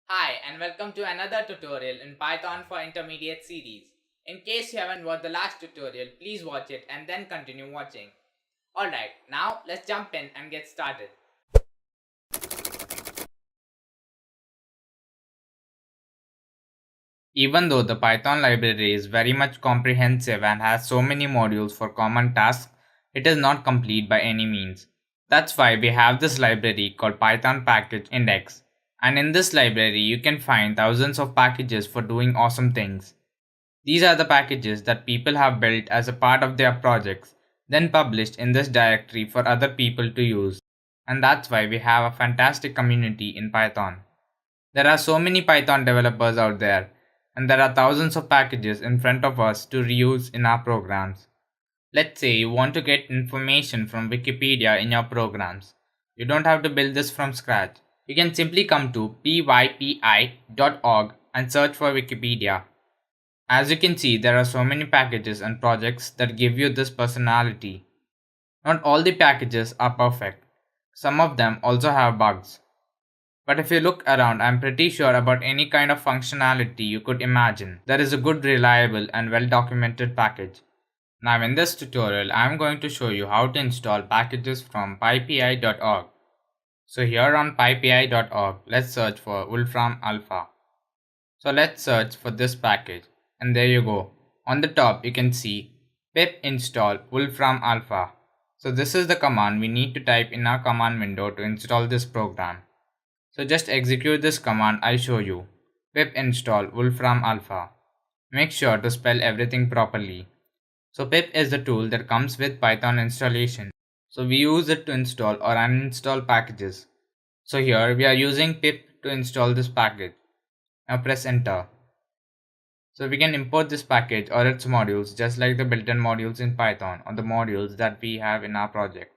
Hi and welcome to another tutorial in Python for Intermediate series. In case you haven't watched the last tutorial, please watch it and then continue watching. Alright, now let's jump in and get started. Even though the Python library is very much comprehensive and has so many modules for common tasks, it is not complete by any means. That's why we have this library called Python Package Index. And in this library, you can find thousands of packages for doing awesome things. These are the packages that people have built as a part of their projects, then published in this directory for other people to use. And that's why we have a fantastic community in Python. There are so many Python developers out there, and there are thousands of packages in front of us to reuse in our programs. Let's say you want to get information from Wikipedia in your programs. You don't have to build this from scratch. You can simply come to pypi.org and search for Wikipedia. As you can see, there are so many packages and projects that give you this personality. Not all the packages are perfect. Some of them also have bugs. But if you look around, I'm pretty sure about any kind of functionality you could imagine, there is a good, reliable, and well documented package. Now, in this tutorial, I'm going to show you how to install packages from pypi.org. So, here on pypi.org, let's search for Wolfram Alpha. So let's search for this package, and there you go. On the top you can see pip install Wolfram Alpha. So this is the command we need to type in our command window to install this program. So just execute this command I show you. Pip install Wolfram Alpha. Make sure to spell everything properly. So pip is the tool that comes with Python installation. So we use it to install or uninstall packages. So here we are using pip to install this package. Now press enter. So we can import this package or its modules just like the built-in modules in Python or the modules that we have in our project.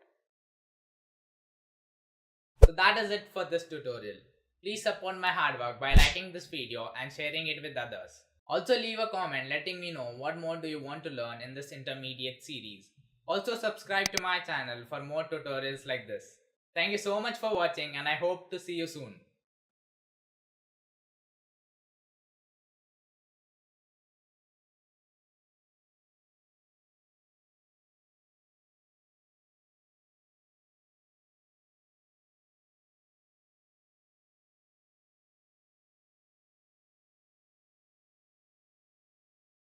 So that is it for this tutorial. Please support my hard work by liking this video and sharing it with others. Also leave a comment letting me know what more do you want to learn in this intermediate series. Also subscribe to my channel for more tutorials like this. Thank you so much for watching and I hope to see you soon.